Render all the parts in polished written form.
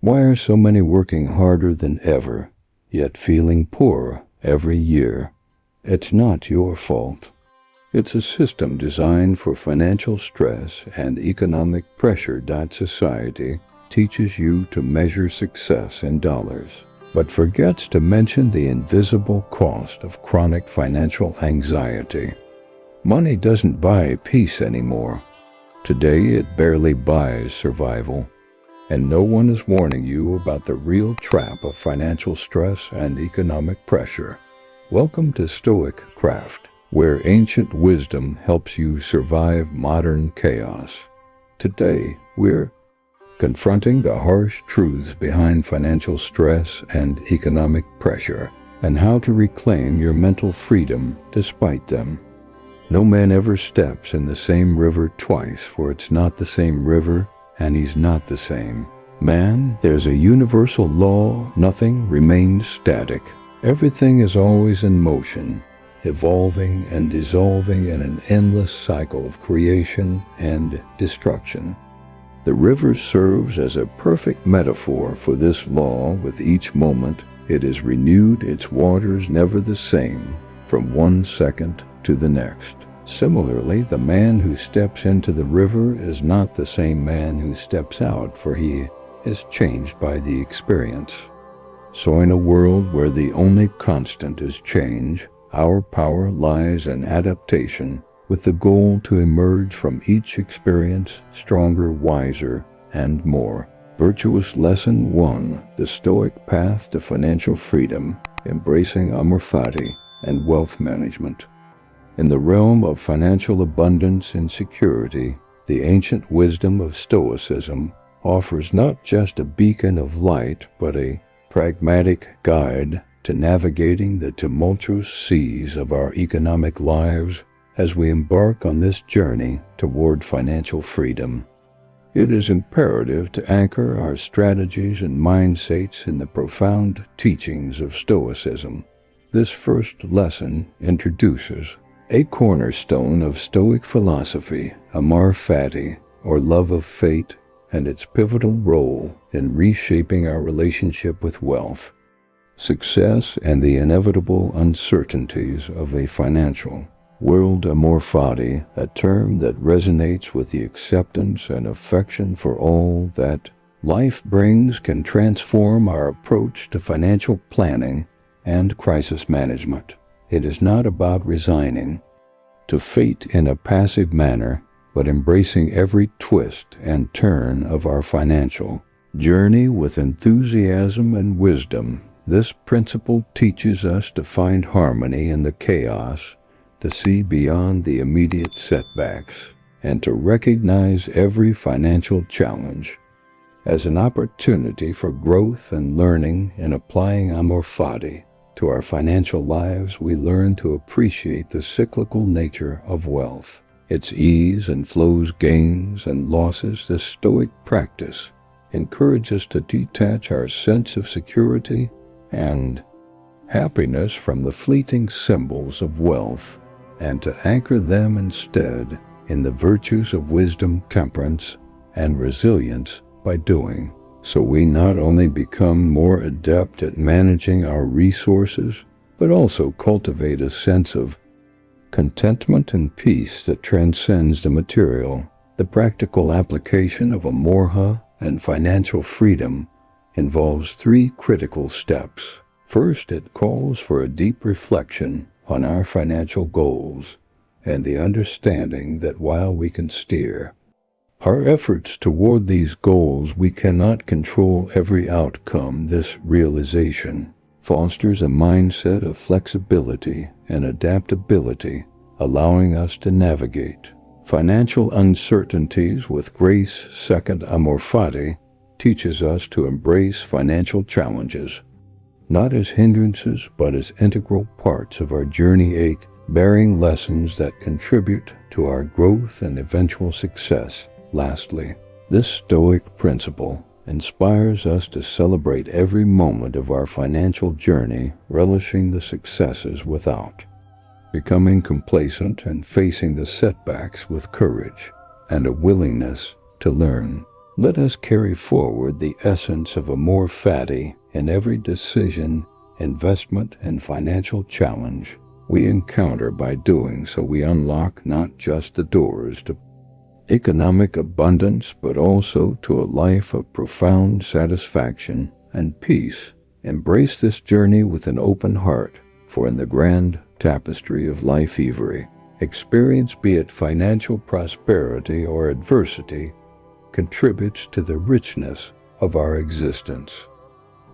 Why are so many working harder than ever, yet feeling poorer every year? It's not your fault. It's a system designed for financial stress and economic pressure. Society teaches you to measure success in dollars, but forgets to mention the invisible cost of chronic financial anxiety. Money doesn't buy peace anymore. Today it barely buys survival. And no one is warning you about the real trap of financial stress and economic pressure. Welcome to StoicCraft, where ancient wisdom helps you survive modern chaos. Today, we're confronting the harsh truths behind financial stress and economic pressure, and how to reclaim your mental freedom despite them. No man ever steps in the same river twice, for it's not the same river, and he's not the same man. There's a universal law: nothing remains static. Everything is always in motion, evolving and dissolving in an endless cycle of creation and destruction. The river serves as a perfect metaphor for this law. With each moment it is renewed, its waters never the same from one second to the next. Similarly, the man who steps into the river is not the same man who steps out, for he is changed by the experience. So in a world where the only constant is change, our power lies in adaptation, with the goal to emerge from each experience stronger, wiser, and more. Virtuous Lesson 1: The Stoic Path to Financial Freedom, Embracing Amor Fati and Wealth Management. In the realm of financial abundance and security, the ancient wisdom of Stoicism offers not just a beacon of light, but a pragmatic guide to navigating the tumultuous seas of our economic lives as we embark on this journey toward financial freedom. It is imperative to anchor our strategies and mindsets in the profound teachings of Stoicism. This first lesson introduces a cornerstone of Stoic philosophy, amor fati, or love of fate, and its pivotal role in reshaping our relationship with wealth, success, and the inevitable uncertainties of a financial world. Amor fati, a term that resonates with the acceptance and affection for all that life brings, can transform our approach to financial planning and crisis management. It is not about resigning to fate in a passive manner, but embracing every twist and turn of our financial journey with enthusiasm and wisdom. This principle teaches us to find harmony in the chaos, to see beyond the immediate setbacks, and to recognize every financial challenge as an opportunity for growth and learning. In applying amor fati to our financial lives, we learn to appreciate the cyclical nature of wealth, its ease and flows, gains and losses. This Stoic practice encourages us to detach our sense of security and happiness from the fleeting symbols of wealth, and to anchor them instead in the virtues of wisdom, temperance, and resilience. By doing so, we not only become more adept at managing our resources, but also cultivate a sense of contentment and peace that transcends the material. The practical application of amorha and financial freedom involves 3 critical steps. First, it calls for a deep reflection on our financial goals and the understanding that while we can steer our efforts toward these goals, we cannot control every outcome. This realization fosters a mindset of flexibility and adaptability, allowing us to navigate financial uncertainties with grace. Second, amor fati teaches us to embrace financial challenges, not as hindrances, but as integral parts of our journey, bearing lessons that contribute to our growth and eventual success. Lastly, this Stoic principle inspires us to celebrate every moment of our financial journey, relishing the successes without becoming complacent, and facing the setbacks with courage and a willingness to learn. Let us carry forward the essence of a more fatty in every decision, investment, and financial challenge we encounter. By doing so, we unlock not just the doors to economic abundance, but also to a life of profound satisfaction and peace. Embrace this journey with an open heart, for in the grand tapestry of life every experience, be it financial prosperity or adversity, contributes to the richness of our existence.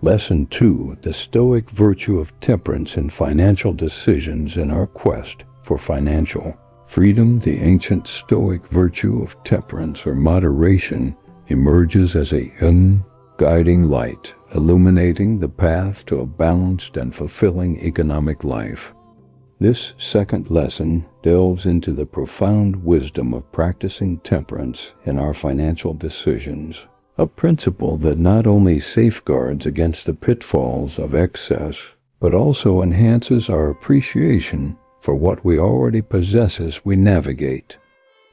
Lesson 2. The Stoic virtue of temperance in financial decisions. In our quest for financial freedom, the ancient Stoic virtue of temperance or moderation emerges as a guiding light, illuminating the path to a balanced and fulfilling economic life. This second lesson delves into the profound wisdom of practicing temperance in our financial decisions, a principle that not only safeguards against the pitfalls of excess, but also enhances our appreciation for what we already possess as we navigate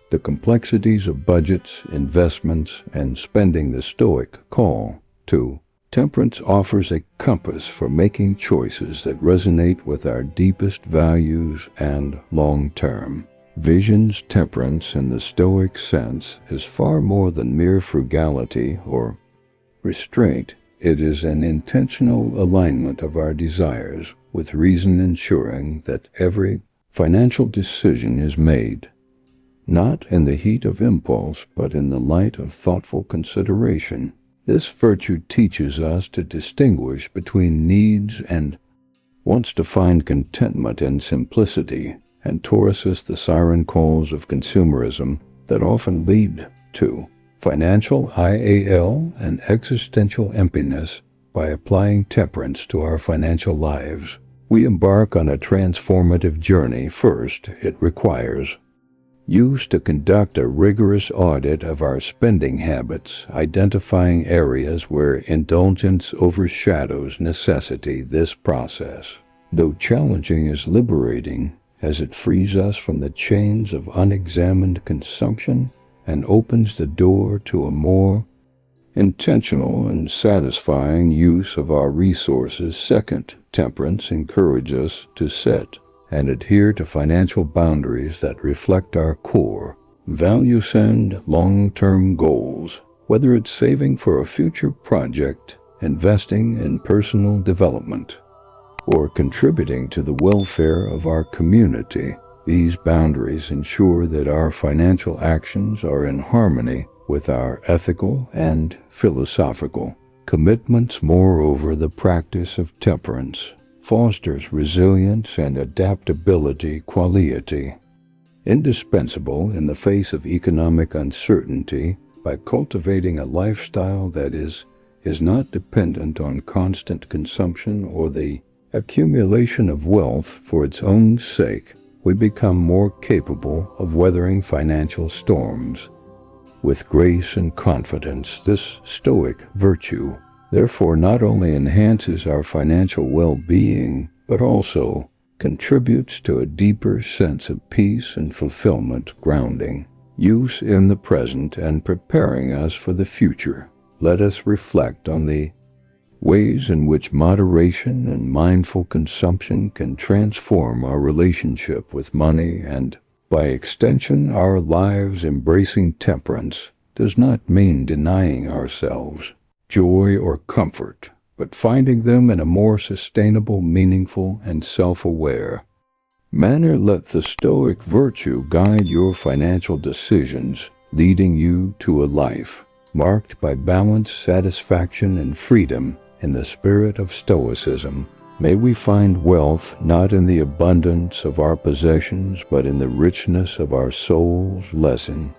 the complexities of budgets, investments, and spending. The Stoic call to temperance offers a compass for making choices that resonate with our deepest values and long-term visions. Temperance in the Stoic sense is far more than mere frugality or restraint. It is an intentional alignment of our desires with reason, ensuring that every financial decision is made not in the heat of impulse, but in the light of thoughtful consideration. This virtue teaches us to distinguish between needs and wants, to find contentment in simplicity, and to resist the siren calls of consumerism that often lead to financial IAL and existential emptiness. By applying temperance to our financial lives, we embark on a transformative journey. First, it requires use to conduct a rigorous audit of our spending habits, identifying areas where indulgence overshadows necessity. This process, though challenging, is liberating, as it frees us from the chains of unexamined consumption and opens the door to a more intentional and satisfying use of our resources. Second, temperance encourages us to set and adhere to financial boundaries that reflect our core values and long-term goals. Whether it's saving for a future project, investing in personal development, or contributing to the welfare of our community, these boundaries ensure that our financial actions are in harmony with our ethical and philosophical commitments. Moreover, the practice of temperance fosters resilience and adaptability, quality indispensable in the face of economic uncertainty. By cultivating a lifestyle that is not dependent on constant consumption or the accumulation of wealth for its own sake, we become more capable of weathering financial storms with grace and confidence. This Stoic virtue, therefore, not only enhances our financial well-being, but also contributes to a deeper sense of peace and fulfillment, grounding use in the present and preparing us for the future. Let us reflect on the ways in which moderation and mindful consumption can transform our relationship with money and, by extension, our lives. Embracing temperance does not mean denying ourselves joy or comfort, but finding them in a more sustainable, meaningful, and self-aware manner. Let the Stoic virtue guide your financial decisions, leading you to a life marked by balance, satisfaction, and freedom. In the spirit of Stoicism, may we find wealth not in the abundance of our possessions, but in the richness of our souls. Lesson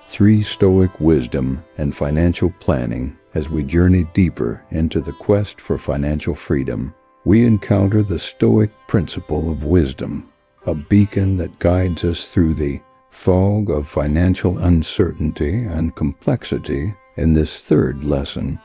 3. Stoic wisdom and financial planning. As we journey deeper into the quest for financial freedom, we encounter the Stoic principle of wisdom, a beacon that guides us through the fog of financial uncertainty and complexity. In this third lesson,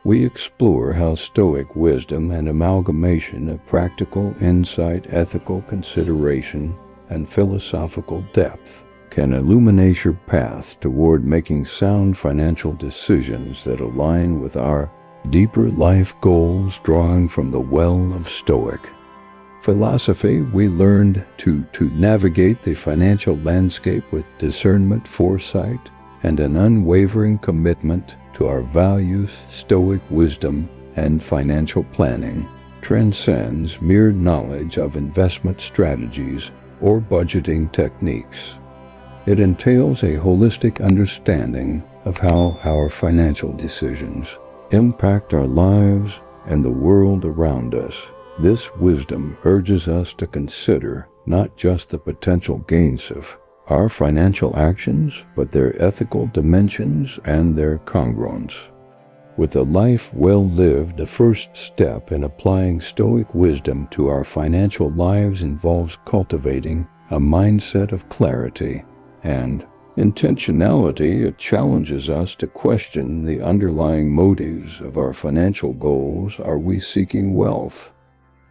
we explore how Stoic wisdom and amalgamation of practical insight, ethical consideration, and philosophical depth can illuminate your path toward making sound financial decisions that align with our deeper life goals, drawing from the well of Stoic philosophy. We learned to navigate the financial landscape with discernment, foresight, and an unwavering commitment to our values. Stoic wisdom and financial planning transcends mere knowledge of investment strategies or budgeting techniques. It entails a holistic understanding of how our financial decisions impact our lives and the world around us. This wisdom urges us to consider not just the potential gains of our financial actions, but their ethical dimensions and their congruence with a life well lived. The first step in applying Stoic wisdom to our financial lives involves cultivating a mindset of clarity and intentionality. It challenges us to question the underlying motives of our financial goals. Are we seeking wealth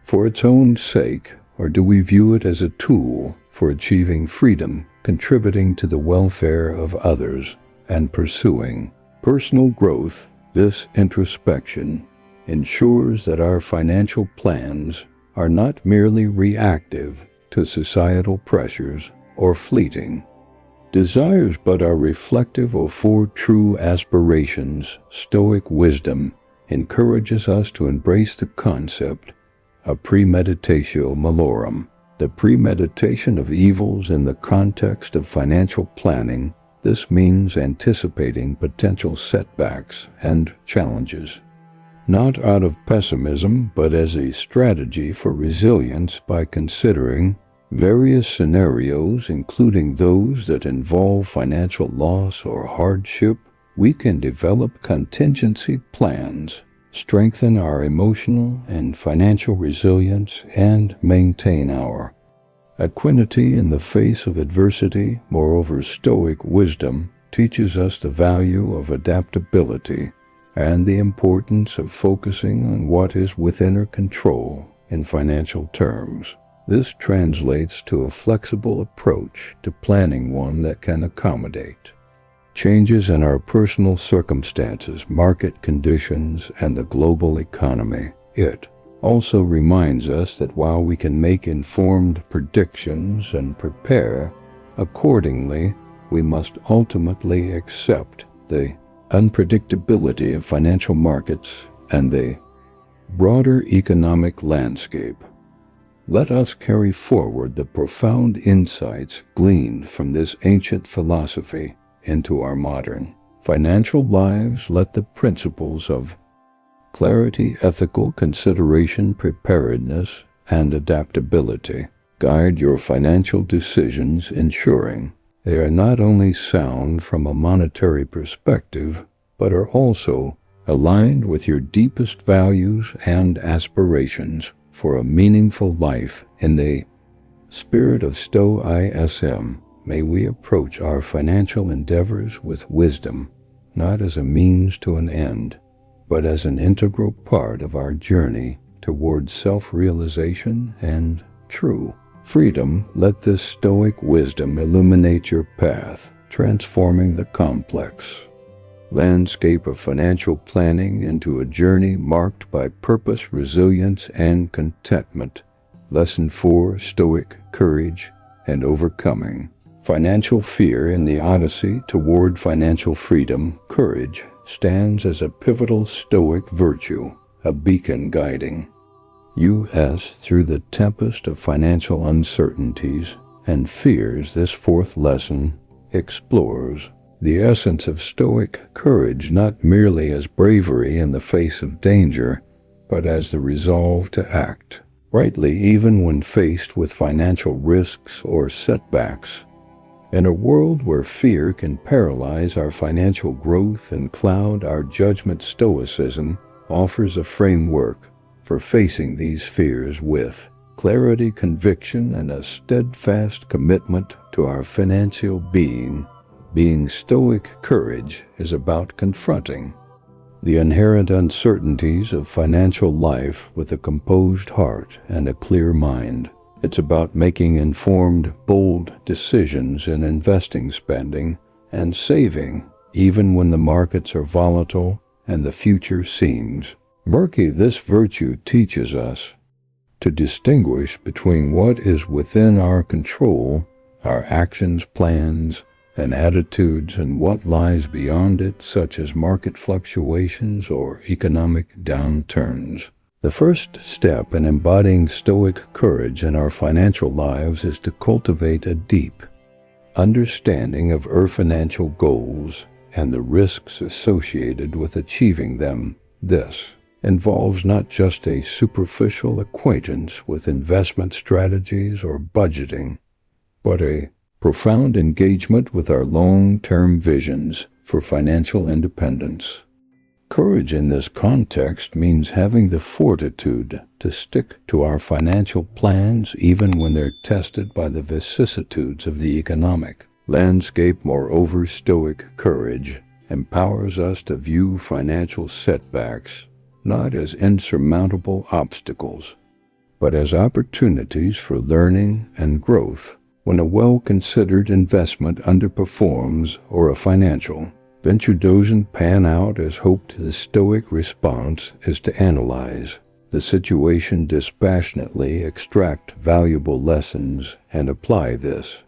for its own sake, or do we view it as a tool for achieving freedom, contributing to the welfare of others, and pursuing personal growth? This introspection ensures that our financial plans are not merely reactive to societal pressures or fleeting desires, but are reflective of four true aspirations. Stoic wisdom encourages us to embrace the concept of premeditatio malorum, the premeditation of evils in the context of financial planning. This means anticipating potential setbacks and challenges, not out of pessimism, but as a strategy for resilience. By considering various scenarios, including those that involve financial loss or hardship, we can develop contingency plans, strengthen our emotional and financial resilience, and maintain our equanimity in the face of adversity. Moreover, Stoic wisdom teaches us the value of adaptability and the importance of focusing on what is within our control in financial terms. This translates to a flexible approach to planning, one that can accommodate changes in our personal circumstances, market conditions, and the global economy. It also reminds us that while we can make informed predictions and prepare accordingly, we must ultimately accept the unpredictability of financial markets and the broader economic landscape. Let us carry forward the profound insights gleaned from this ancient philosophy into our modern financial lives. Let the principles of clarity, ethical consideration, preparedness, and adaptability guide your financial decisions, ensuring they are not only sound from a monetary perspective, but are also aligned with your deepest values and aspirations for a meaningful life. In the spirit of Stoicism, may we approach our financial endeavors with wisdom, not as a means to an end, but as an integral part of our journey towards self-realization and true freedom. Let this Stoic wisdom illuminate your path, transforming the complex landscape of financial planning into a journey marked by purpose, resilience, and contentment. Lesson 4: Stoic courage and overcoming financial fear. In the Odyssey toward financial freedom, courage stands as a pivotal Stoic virtue, a beacon guiding you as through the tempest of financial uncertainties and fears. This fourth lesson explores the essence of Stoic courage, not merely as bravery in the face of danger, but as the resolve to act rightly even when faced with financial risks or setbacks. In a world where fear can paralyze our financial growth and cloud our judgment, Stoicism offers a framework for facing these fears with clarity, conviction, and a steadfast commitment to our financial being. Stoic courage is about confronting the inherent uncertainties of financial life with a composed heart and a clear mind. It's about making informed, bold decisions in investing, spending, and saving, even when the markets are volatile and the future seems murky. This virtue teaches us to distinguish between what is within our control, our actions, plans, and attitudes, and what lies beyond it, such as market fluctuations or economic downturns. The first step in embodying Stoic courage in our financial lives is to cultivate a deep understanding of our financial goals and the risks associated with achieving them. This involves not just a superficial acquaintance with investment strategies or budgeting, but a profound engagement with our long-term visions for financial independence. Courage in this context means having the fortitude to stick to our financial plans even when they're tested by the vicissitudes of the economic landscape. Moreover, Stoic courage empowers us to view financial setbacks not as insurmountable obstacles, but as opportunities for learning and growth. When a well-considered investment underperforms or a financial venture doesn't pan out as hoped, the Stoic response is to analyze the situation dispassionately, extract valuable lessons, and apply this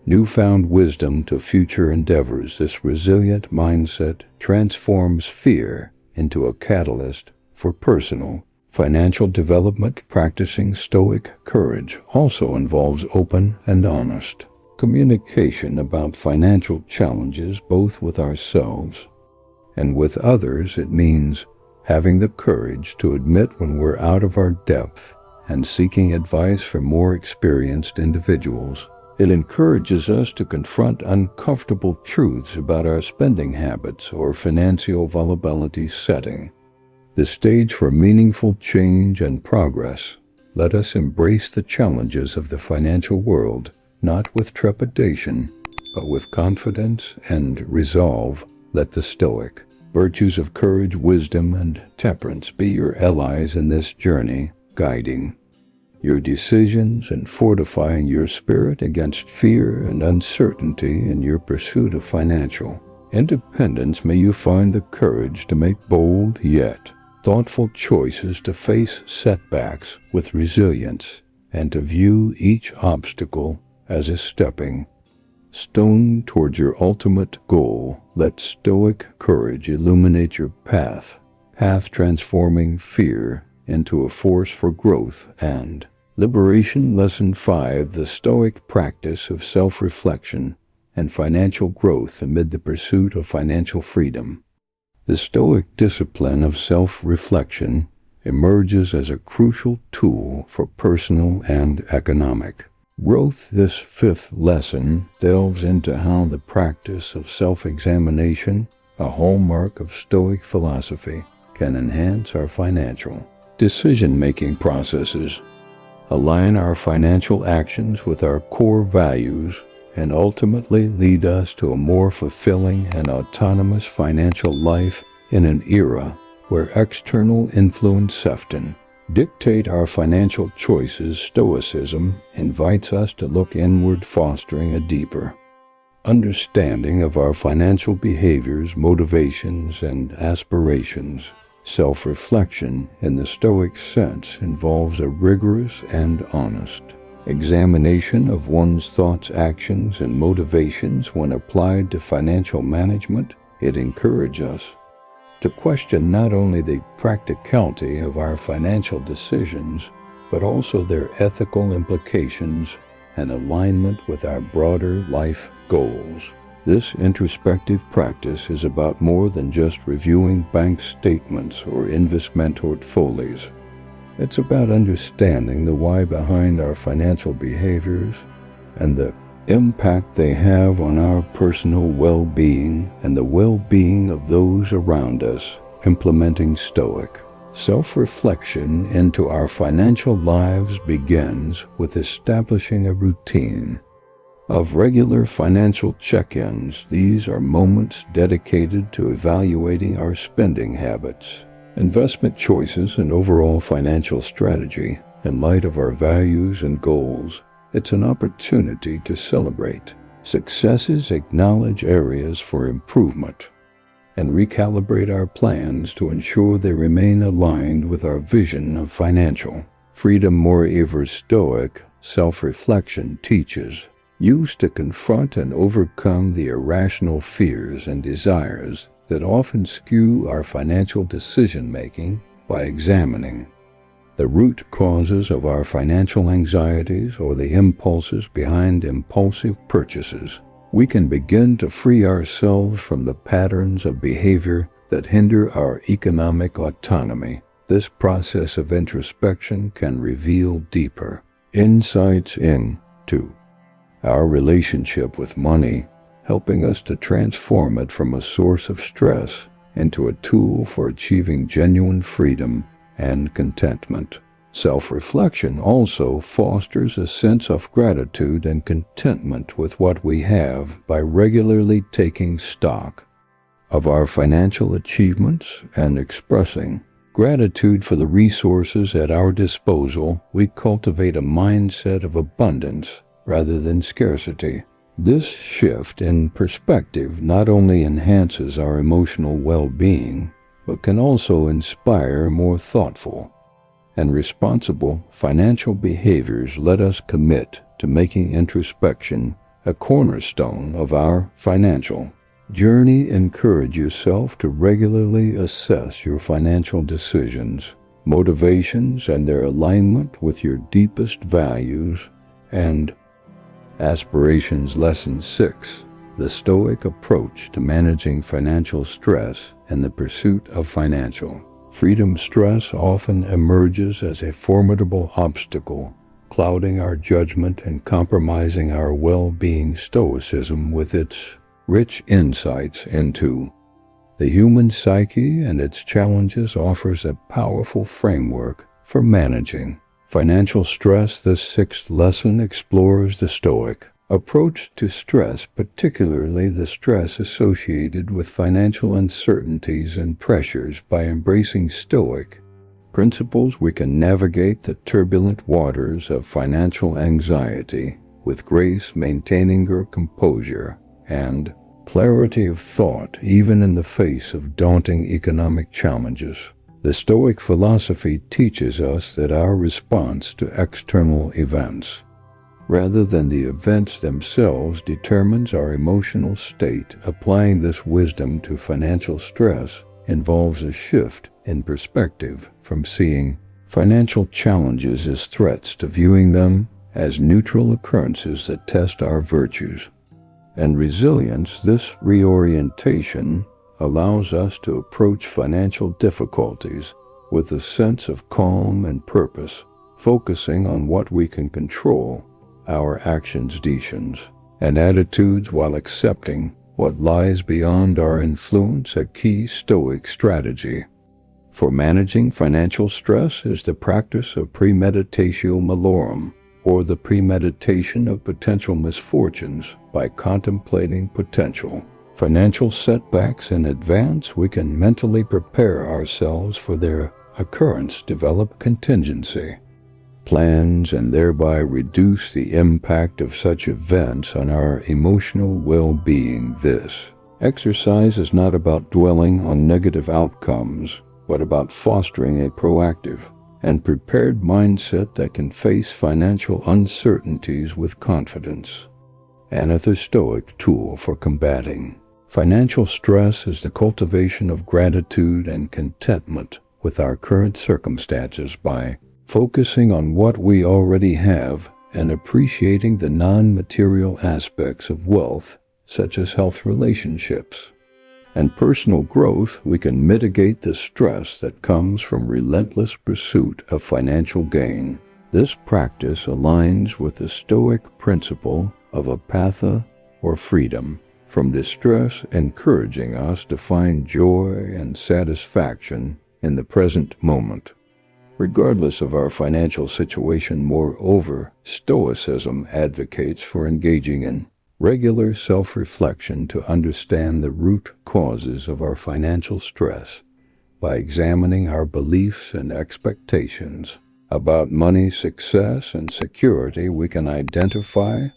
newfound wisdom to future endeavors. This resilient mindset transforms fear into a catalyst for personal financial development. Practicing Stoic courage also involves open and honest communication about financial challenges, both with ourselves and with others. It means having the courage to admit when we're out of our depth and seeking advice from more experienced individuals. It encourages us to confront uncomfortable truths about our spending habits or financial vulnerability. Setting the stage for meaningful change and progress. Let us embrace the challenges of the financial world, not with trepidation, but with confidence and resolve. Let the Stoic virtues of courage, wisdom, and temperance be your allies in this journey, guiding your decisions and fortifying your spirit against fear and uncertainty in your pursuit of financial independence. May you find the courage to make bold yet thoughtful choices, to face setbacks with resilience, and to view each obstacle as a stepping stone towards your ultimate goal. Let Stoic courage illuminate your path transforming fear into a force for growth and liberation. Lesson 5. The Stoic practice of self-reflection and financial growth amid the pursuit of financial freedom. The Stoic discipline of self-reflection emerges as a crucial tool for personal and economic growth. This fifth lesson delves into how the practice of self-examination, a hallmark of Stoic philosophy, can enhance our financial decision-making processes, align our financial actions with our core values, and ultimately lead us to a more fulfilling and autonomous financial life in an era where external influence often dictate our financial choices. Stoicism invites us to look inward, fostering a deeper understanding of our financial behaviors, motivations, and aspirations. Self-reflection in the Stoic sense involves a rigorous and honest examination of one's thoughts, actions, and motivations. When applied to financial management, it encourages us to question not only the practicality of our financial decisions, but also their ethical implications and alignment with our broader life goals. This introspective practice is about more than just reviewing bank statements or investment portfolios. It's about understanding the why behind our financial behaviors and the impact they have on our personal well-being and the well-being of those around us. Implementing Stoic self-reflection into our financial lives begins with establishing a routine of regular financial check-ins. These are moments dedicated to evaluating our spending habits, investment choices, and overall financial strategy. In light of our values and goals, it's an opportunity to celebrate successes, acknowledge areas for improvement, and recalibrate our plans to ensure they remain aligned with our vision of financial freedom. Moreover, Stoic self-reflection teaches use to confront and overcome the irrational fears and desires that often skew our financial decision-making. By examining the root causes of our financial anxieties or the impulses behind impulsive purchases, we can begin to free ourselves from the patterns of behavior that hinder our economic autonomy. This process of introspection can reveal deeper insights into our relationship with money, helping us to transform it from a source of stress into a tool for achieving genuine freedom and contentment. Self-reflection also fosters a sense of gratitude and contentment with what we have by regularly taking stock of our financial achievements and expressing gratitude for the resources at our disposal. We cultivate a mindset of abundance rather than scarcity. This shift in perspective not only enhances our emotional well-being, but can also inspire more thoughtful and responsible financial behaviors. Let us commit to making introspection a cornerstone of our financial journey. Encourage yourself to regularly assess your financial decisions, motivations, and their alignment with your deepest values and aspirations. Lesson 6. The Stoic approach to managing financial stress and the pursuit of financial freedom. Stress often emerges as a formidable obstacle, clouding our judgment and compromising our well-being. Stoicism, with its rich insights into the human psyche and its challenges, offers a powerful framework for managing financial stress. The 6th lesson explores the Stoic approach to stress, particularly the stress associated with financial uncertainties and pressures. By embracing Stoic principles, we can navigate the turbulent waters of financial anxiety with grace, maintaining our composure and clarity of thought, even in the face of daunting economic challenges. The Stoic philosophy teaches us that our response to external events, rather than the events themselves, determines our emotional state. Applying this wisdom to financial stress involves a shift in perspective from seeing financial challenges as threats to viewing them as neutral occurrences that test our virtues and resilience. This reorientation allows us to approach financial difficulties with a sense of calm and purpose, focusing on what we can control, our actions, decisions, and attitudes, while accepting what lies beyond our influence. A key Stoic strategy for managing financial stress is the practice of premeditatio malorum, or the premeditation of potential misfortunes. By contemplating potential financial setbacks in advance, we can mentally prepare ourselves for their occurrence, develop contingency plans, and thereby reduce the impact of such events on our emotional well-being. This exercise is not about dwelling on negative outcomes, but about fostering a proactive and prepared mindset that can face financial uncertainties with confidence. Another Stoic tool for combating financial stress is the cultivation of gratitude and contentment with our current circumstances. By focusing on what we already have and appreciating the non-material aspects of wealth, such as health, relationships, and personal growth, we can mitigate the stress that comes from relentless pursuit of financial gain. This practice aligns with the Stoic principle of apatha, or freedom from distress, encouraging us to find joy and satisfaction in the present moment, regardless of our financial situation. Moreover, Stoicism advocates for engaging in regular self-reflection to understand the root causes of our financial stress. By examining our beliefs and expectations, about money, success, and security, we can identify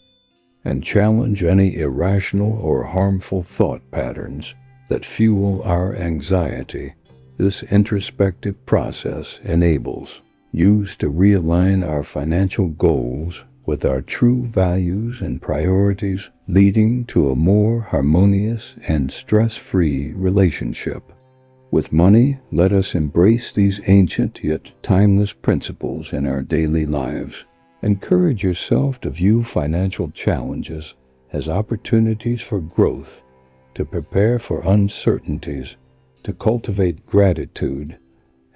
and challenge any irrational or harmful thought patterns that fuel our anxiety. This introspective process enables use to realign our financial goals with our true values and priorities, leading to a more harmonious and stress-free relationship. With money, let us embrace these ancient yet timeless principles in our daily lives. Encourage yourself to view financial challenges as opportunities for growth, to prepare for uncertainties, to cultivate gratitude,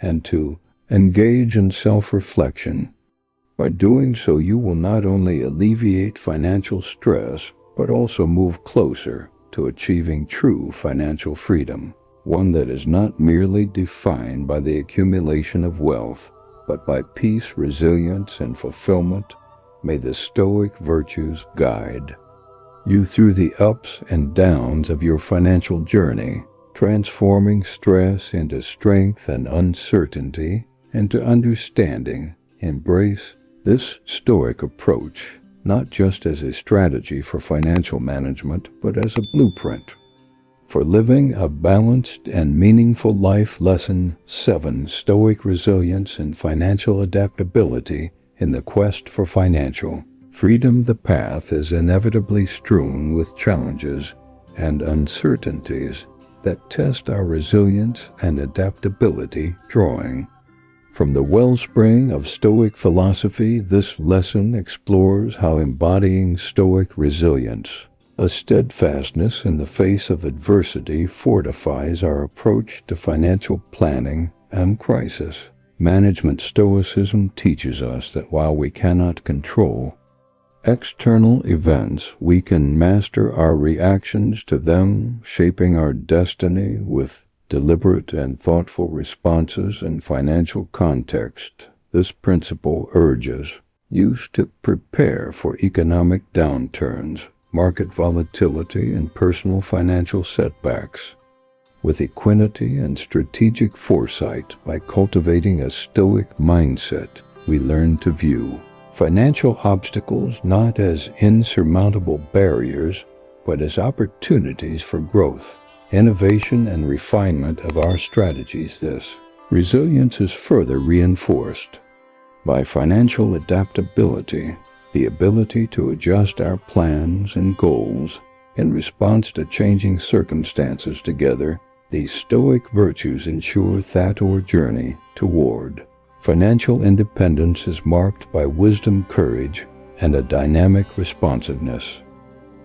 and to engage in self-reflection. By doing so, you will not only alleviate financial stress, but also move closer to achieving true financial freedom, one that is not merely defined by the accumulation of wealth, but by peace, resilience, and fulfillment. May the Stoic virtues guide you through the ups and downs of your financial journey, transforming stress into strength and uncertainty into understanding. Embrace this Stoic approach, not just as a strategy for financial management, but as a blueprint for living a balanced and meaningful life. Lesson 7: Stoic resilience and financial adaptability in the quest for financial freedom. The path is inevitably strewn with challenges and uncertainties that test our resilience and adaptability. Drawing from the wellspring of Stoic philosophy, this lesson explores how embodying Stoic resilience, a steadfastness in the face of adversity, fortifies our approach to financial planning and crisis management. Stoicism teaches us that while we cannot control external events, we can master our reactions to them, shaping our destiny with deliberate and thoughtful responses in financial context. This principle urges you to prepare for economic downturns, market volatility, and personal financial setbacks with equanimity and strategic foresight. By cultivating a Stoic mindset, we learn to view financial obstacles not as insurmountable barriers, but as opportunities for growth, innovation, and refinement of our strategies. This resilience is further reinforced by financial adaptability, the ability to adjust our plans and goals in response to changing circumstances. Together, these Stoic virtues ensure that our journey toward financial independence is marked by wisdom, courage, and a dynamic responsiveness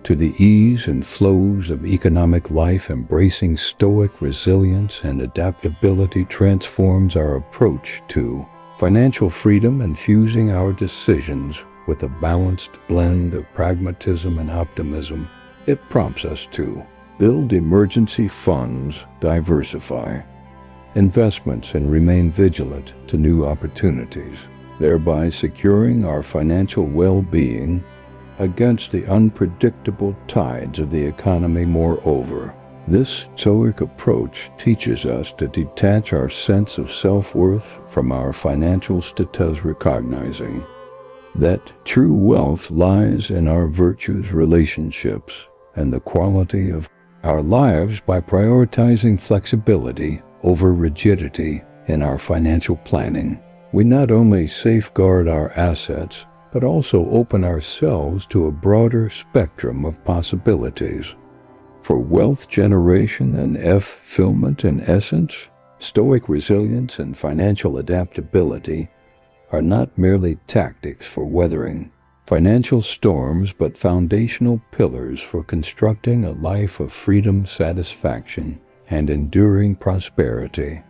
to the ease and flows of economic life. Embracing Stoic resilience and adaptability transforms our approach to financial freedom, infusing our decisions with a balanced blend of pragmatism and optimism. It prompts us to build emergency funds, diversify investments, and remain vigilant to new opportunities, thereby securing our financial well-being against the unpredictable tides of the economy. Moreover, this Stoic approach teaches us to detach our sense of self-worth from our financial status, recognizing that true wealth lies in our virtues, relationships, and the quality of our lives. By prioritizing flexibility over rigidity in our financial planning, we not only safeguard our assets, but also open ourselves to a broader spectrum of possibilities for wealth generation and fulfillment. In essence, Stoic resilience and financial adaptability are not merely tactics for weathering financial storms, but foundational pillars for constructing a life of freedom, satisfaction, and enduring prosperity.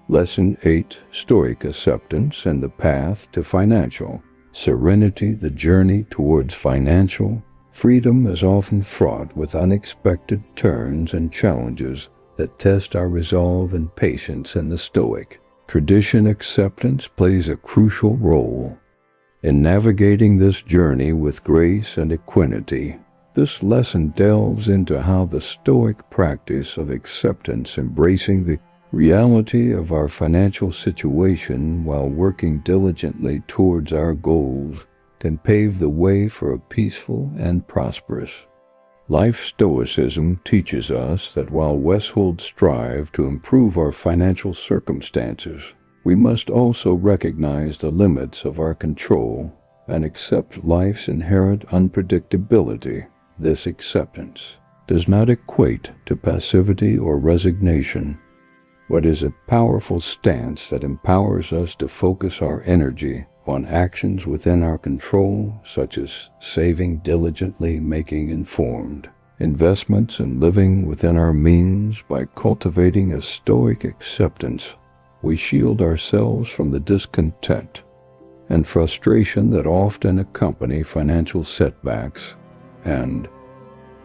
Lesson 8: Stoic acceptance and the path to financial serenity. The journey towards financial freedom is often fraught with unexpected turns and challenges that test our resolve and patience. In the Stoic tradition, acceptance plays a crucial role in navigating this journey with grace and equanimity. This lesson delves into how the Stoic practice of acceptance, embracing the reality of our financial situation while working diligently towards our goals can pave the way for a peaceful and prosperous life. Stoicism teaches us that while Westholds strive to improve our financial circumstances, we must also recognize the limits of our control and accept life's inherent unpredictability. This acceptance does not equate to passivity or resignation, but is a powerful stance that empowers us to focus our energy on actions within our control, such as saving diligently, making informed investments, and living within our means. By cultivating a stoic acceptance, we shield ourselves from the discontent and frustration that often accompany financial setbacks and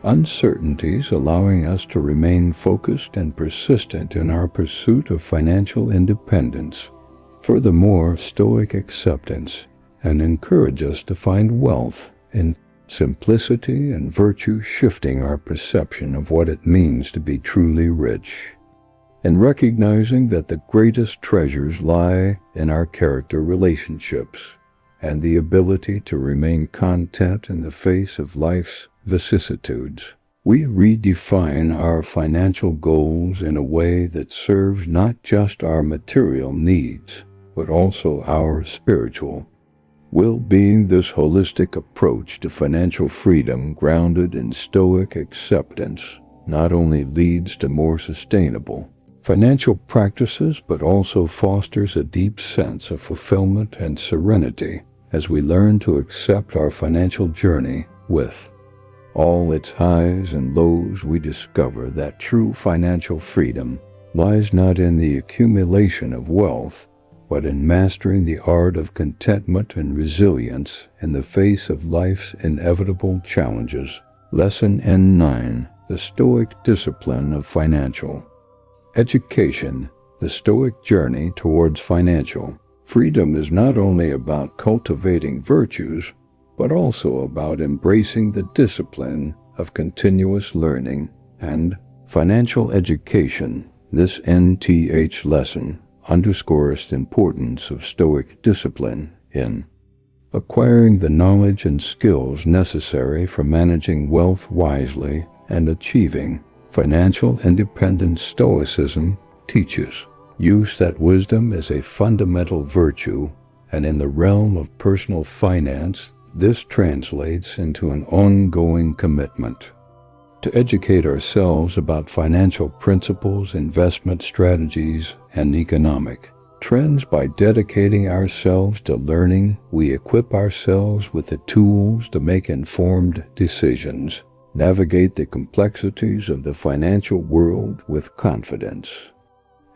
uncertainties, allowing us to remain focused and persistent in our pursuit of financial independence. Furthermore, stoic acceptance and encourage us to find wealth in simplicity and virtue, shifting our perception of what it means to be truly rich, and recognizing that the greatest treasures lie in our character, relationships, and the ability to remain content in the face of life's vicissitudes. We redefine our financial goals in a way that serves not just our material needs, but also our spiritual well-being. This holistic approach to financial freedom, grounded in stoic acceptance, not only leads to more sustainable financial practices, but also fosters a deep sense of fulfillment and serenity as we learn to accept our financial journey with all its highs and lows. We discover that true financial freedom lies not in the accumulation of wealth, but in mastering the art of contentment and resilience in the face of life's inevitable challenges. Lesson N9: The Stoic Discipline of Financial Education. The Stoic journey towards financial freedom is not only about cultivating virtues, but also about embracing the discipline of continuous learning and financial education. This NTH lesson underscores the importance of Stoic discipline in acquiring the knowledge and skills necessary for managing wealth wisely and achieving financial independence. Stoicism teaches use that wisdom is a fundamental virtue, and in the realm of personal finance, this translates into an ongoing commitment to educate ourselves about financial principles, investment strategies, and economic trends. By dedicating ourselves to learning, we equip ourselves with the tools to make informed decisions, navigate the complexities of the financial world with confidence,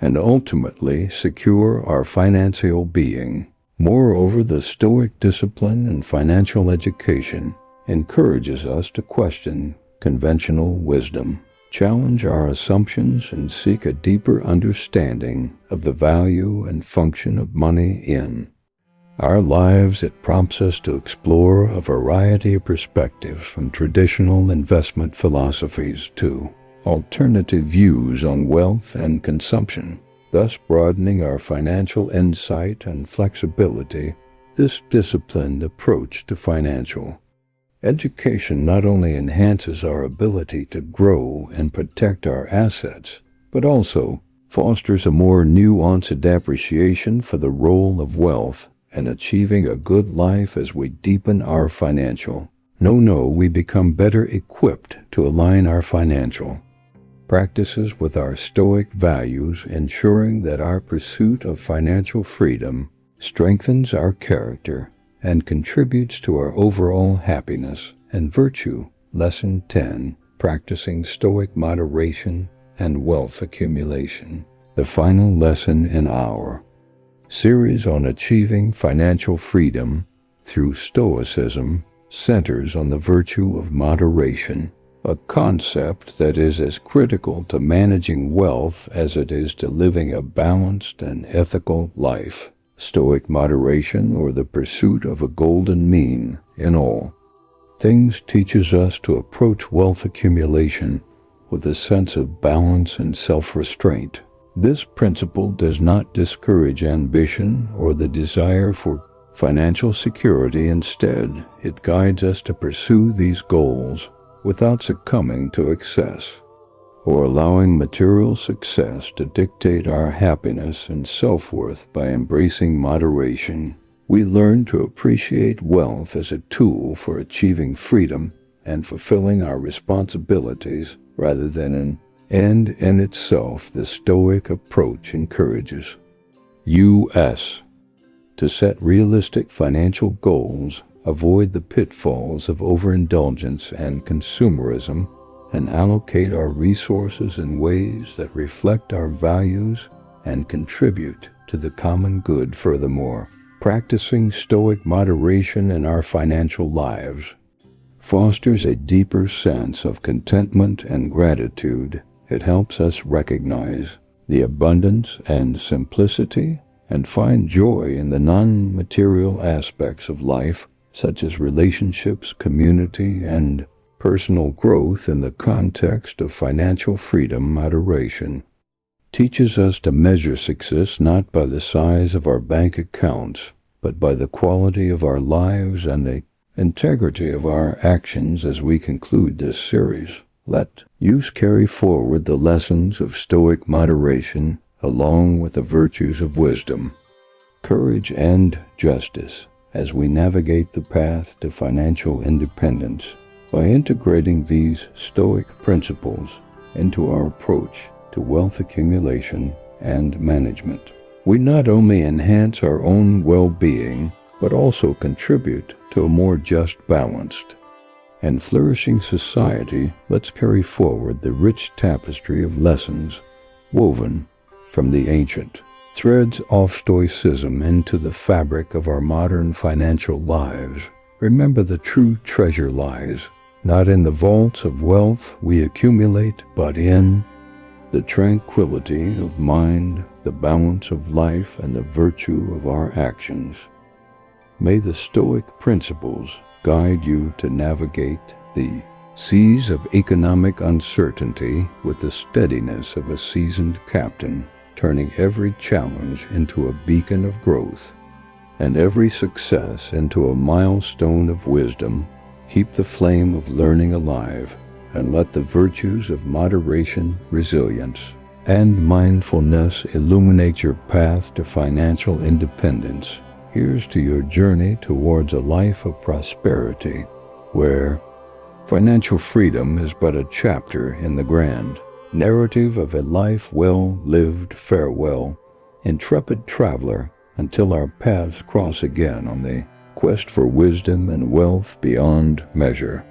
and ultimately secure our financial being. Moreover, the Stoic discipline and financial education encourages us to question conventional wisdom, challenge our assumptions, and seek a deeper understanding of the value and function of money in our lives. It prompts us to explore a variety of perspectives, from traditional investment philosophies to alternative views on wealth and consumption, thus broadening our financial insight and flexibility. This disciplined approach to financial education not only enhances our ability to grow and protect our assets, but also fosters a more nuanced appreciation for the role of wealth in achieving a good life. As we deepen our financial we become better equipped to align our financial practices with our Stoic values, ensuring that our pursuit of financial freedom strengthens our character and contributes to our overall happiness and virtue. Lesson 10: Practicing Stoic Moderation and Wealth Accumulation. The final lesson in our series on achieving financial freedom through Stoicism centers on the virtue of moderation, a concept that is as critical to managing wealth as it is to living a balanced and ethical life. Stoic moderation, or the pursuit of a golden mean in all things, teaches us to approach wealth accumulation with a sense of balance and self-restraint. This principle does not discourage ambition or the desire for financial security. Instead, it guides us to pursue these goals without succumbing to excess or allowing material success to dictate our happiness and self-worth. By embracing moderation, we learn to appreciate wealth as a tool for achieving freedom and fulfilling our responsibilities rather than an end in itself. The Stoic approach encourages us to set realistic financial goals, avoid the pitfalls of overindulgence and consumerism, and allocate our resources in ways that reflect our values and contribute to the common good. Furthermore, practicing Stoic moderation in our financial lives fosters a deeper sense of contentment and gratitude. It helps us recognize the abundance and simplicity and find joy in the non-material aspects of life, such as relationships, community, and personal growth. In the context of financial freedom, moderation teaches us to measure success not by the size of our bank accounts, but by the quality of our lives and the integrity of our actions. As we conclude this series, let us carry forward the lessons of Stoic moderation along with the virtues of wisdom, courage, and justice as we navigate the path to financial independence. By integrating these Stoic principles into our approach to wealth accumulation and management, we not only enhance our own well-being, but also contribute to a more just, balanced, and flourishing society. Let's carry forward the rich tapestry of lessons woven from the ancient threads of Stoicism into the fabric of our modern financial lives. Remember, the true treasure lies not in the vaults of wealth we accumulate, but in the tranquility of mind, the balance of life, and the virtue of our actions. May the Stoic principles guide you to navigate the seas of economic uncertainty with the steadiness of a seasoned captain, turning every challenge into a beacon of growth and every success into a milestone of wisdom. Keep the flame of learning alive, and let the virtues of moderation, resilience, and mindfulness illuminate your path to financial independence. Here's to your journey towards a life of prosperity, where financial freedom is but a chapter in the grand narrative of a life well lived. Farewell, intrepid traveler, until our paths cross again on the quest for wisdom and wealth beyond measure.